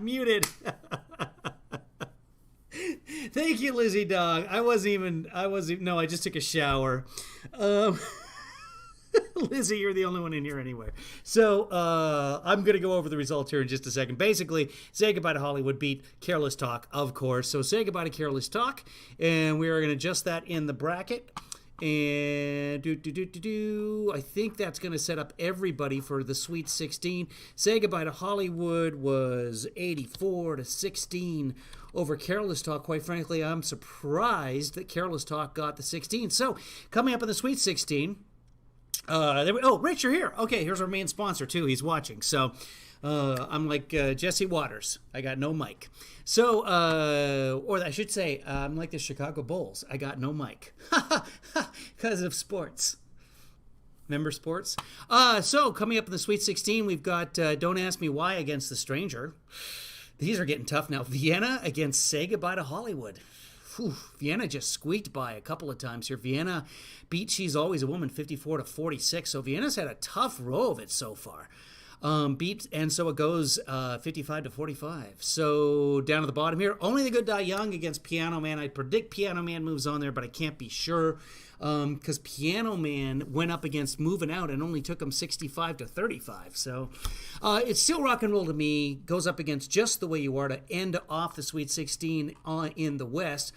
Muted. Thank you, Lizzie Dog. No, I just took a shower. Lizzie, you're the only one in here anyway. So I'm going to go over the results here in just a second. Basically, Say Goodbye to Hollywood beat Careless Talk, of course. So Say Goodbye to Careless Talk, and we are going to adjust that in the bracket. And I think that's going to set up everybody for the Sweet 16. Say Goodbye to Hollywood was 84-16 over Careless Talk. Quite frankly, I'm surprised that Careless Talk got the 16. So coming up in the Sweet 16. Rich, you're here. Okay, here's our main sponsor too. He's watching. So I'm like Jesse Waters. I got no mic. So, or I should say, I'm like the Chicago Bulls. I got no mic because of sports. Remember sports? So coming up in the Sweet 16, we've got Don't Ask Me Why against The Stranger. These are getting tough now. Vienna against Say Goodbye to Hollywood. Whew, Vienna just squeaked by a couple of times here. Vienna beat She's Always a Woman 54-46. So Vienna's had a tough row of it so far. And so it goes 55-45. So down to the bottom here, Only the Good Die Young against Piano Man. I predict Piano Man moves on there, but I can't be sure because Piano Man went up against Moving Out and only took him 65-35. So it's still rock and roll to me. Goes up against Just the Way You Are to end off the Sweet 16 in the West.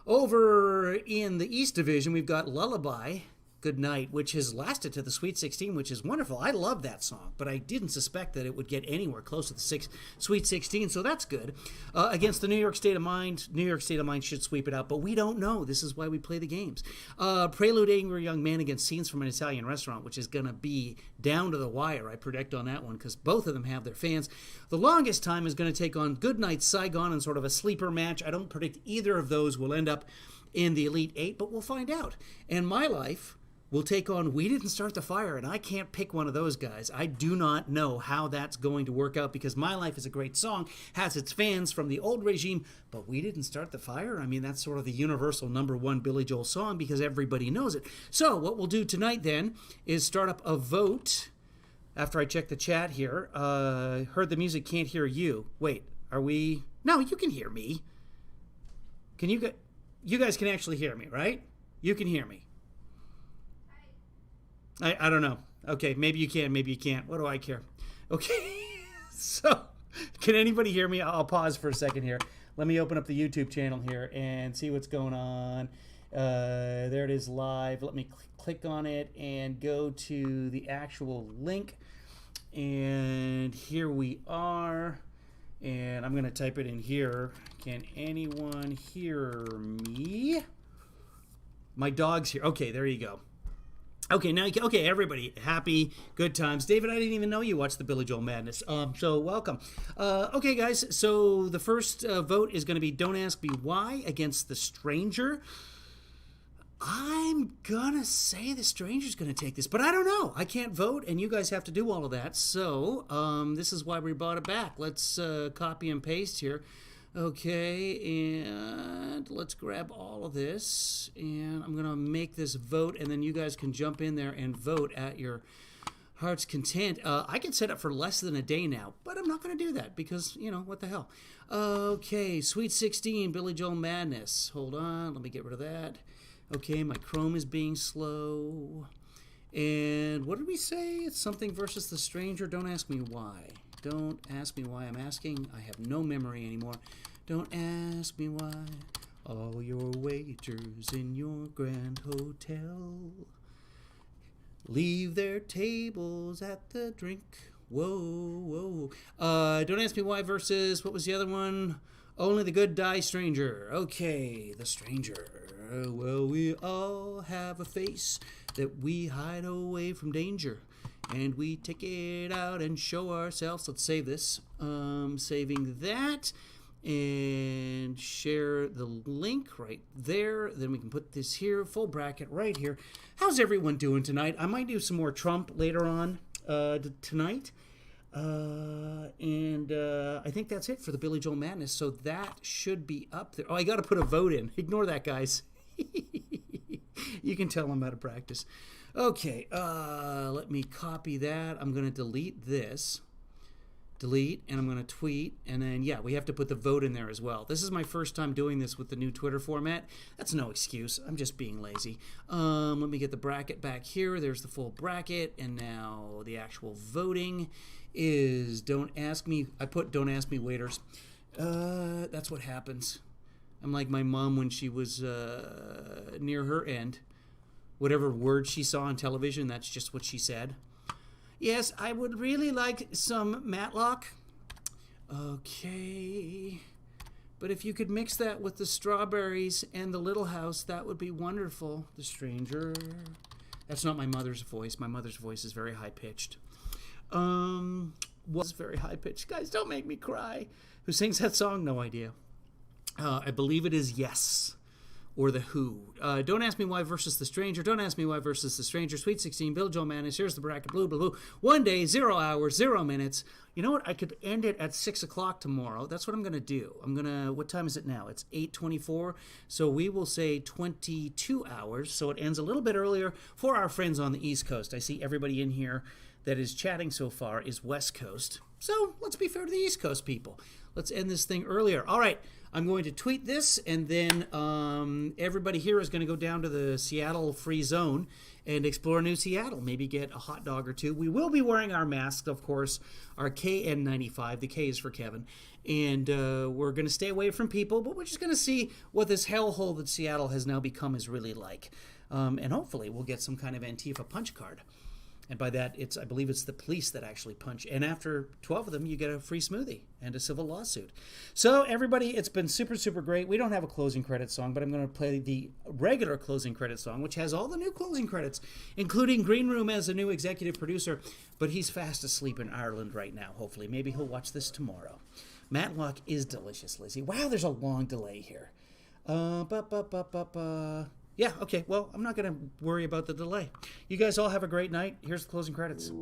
Over in the East Division, we've got Lullaby, Good Night, which has lasted to the Sweet 16, which is wonderful. I love that song, but I didn't suspect that it would get anywhere close to the Sweet 16, so that's good. Against the New York State of Mind, New York State of Mind should sweep it out, but we don't know. This is why we play the games. Prelude, Angry Young Man against Scenes from an Italian Restaurant, which is going to be down to the wire, I predict on that one, because both of them have their fans. The Longest Time is going to take on Good Night Saigon in sort of a sleeper match. I don't predict either of those will end up in the Elite Eight, but we'll find out. And My Life will take on We Didn't Start the Fire, and I can't pick one of those guys. I do not know how that's going to work out because My Life is a great song, has its fans from the old regime, but We Didn't Start the Fire? I mean, that's sort of the universal #1 Billy Joel song because everybody knows it. So what we'll do tonight then is start up a vote after I check the chat here. Heard the music, can't hear you. Wait, are we? No, you can hear me. Can you guys? You guys can actually hear me, right? You can hear me. I don't know. Okay, maybe you can, maybe you can't. What do I care? Okay, so can anybody hear me? I'll pause for a second here. Let me open up the YouTube channel here and see what's going on. There it is live. Let me click on it and go to the actual link. And here we are. And I'm going to type it in here. Can anyone hear me? My dog's here. Okay, there you go. Okay, now, okay, everybody, happy, good times. David, I didn't even know you watched the Billy Joel Madness, so welcome. Okay, guys, so the first vote is going to be Don't Ask Me Why against The Stranger. I'm going to say The Stranger's going to take this, but I don't know. I can't vote, and you guys have to do all of that, so this is why we brought it back. Let's copy and paste here. Okay, and let's grab all of this, and I'm going to make this vote, and then you guys can jump in there and vote at your heart's content. I can set up for less than a day now, but I'm not going to do that because, you know, what the hell. Okay, Sweet 16, Billy Joel Madness. Hold on, let me get rid of that. Okay, my Chrome is being slow. And what did we say? It's something versus The Stranger. Don't ask me why. Don't ask me why I'm asking. I have no memory anymore. Don't ask me why. All your waiters in your grand hotel leave their tables at the drink. Whoa, whoa. Don't ask me why versus, what was the other one? Only the Good Die Stranger. Okay, The Stranger. Well, we all have a face that we hide away from danger. And we take it out and show ourselves. Let's save this. Saving that. And share the link right there. Then we can put this here, full bracket right here. How's everyone doing tonight? I might do some more Trump later on tonight. And I think that's it for the Billy Joel Madness. So that should be up there. Oh, I got to put a vote in. Ignore that, guys. You can tell I'm out of practice. Okay, let me copy that. I'm going to delete this. delete, and I'm going to tweet, and then, yeah, we have to put the vote in there as well. This is my first time doing this with the new Twitter format. That's no excuse. I'm just being lazy. Let me get the bracket back here. There's the full bracket, and now the actual voting is don't ask me. I put don't ask me waiters. That's what happens. I'm like my mom when she was near her end. Whatever word she saw on television, that's just what she said. Yes, I would really like some Matlock. Okay. But if you could mix that with the strawberries and the Little House, that would be wonderful. The Stranger. That's not my mother's voice. My mother's voice is very high-pitched. Was very high-pitched. Guys, don't make me cry. Who sings that song? No idea. I believe it is Yes. Or The Who. Don't Ask Me Why versus The Stranger. Don't Ask Me Why versus The Stranger. Sweet 16, Bill Joe Manis. Here's the bracket. Blue, blue, blue. 1 day, 0 hours, 0 minutes. You know what? I could end it at 6 o'clock tomorrow. That's what I'm going to do. What time is it now? It's 8:24. So we will say 22 hours. So it ends a little bit earlier for our friends on the East Coast. I see everybody in here that is chatting so far is West Coast. So let's be fair to the East Coast people. Let's end this thing earlier. All right. I'm going to tweet this, and then everybody here is going to go down to the Seattle Free Zone and explore New Seattle. Maybe get a hot dog or two. We will be wearing our masks, of course, our KN95. The K is for Kevin. And we're going to stay away from people, but we're just going to see what this hellhole that Seattle has now become is really like. And hopefully we'll get some kind of Antifa punch card. And by that, I believe it's the police that actually punch. And after 12 of them, you get a free smoothie and a civil lawsuit. So, everybody, it's been super, super great. We don't have a closing credits song, but I'm going to play the regular closing credits song, which has all the new closing credits, including Green Room as a new executive producer. But he's fast asleep in Ireland right now, hopefully. Maybe he'll watch this tomorrow. Matlock is delicious, Lizzie. Wow, there's a long delay here. Yeah, okay, well, I'm not going to worry about the delay. You guys all have a great night. Here's the closing credits.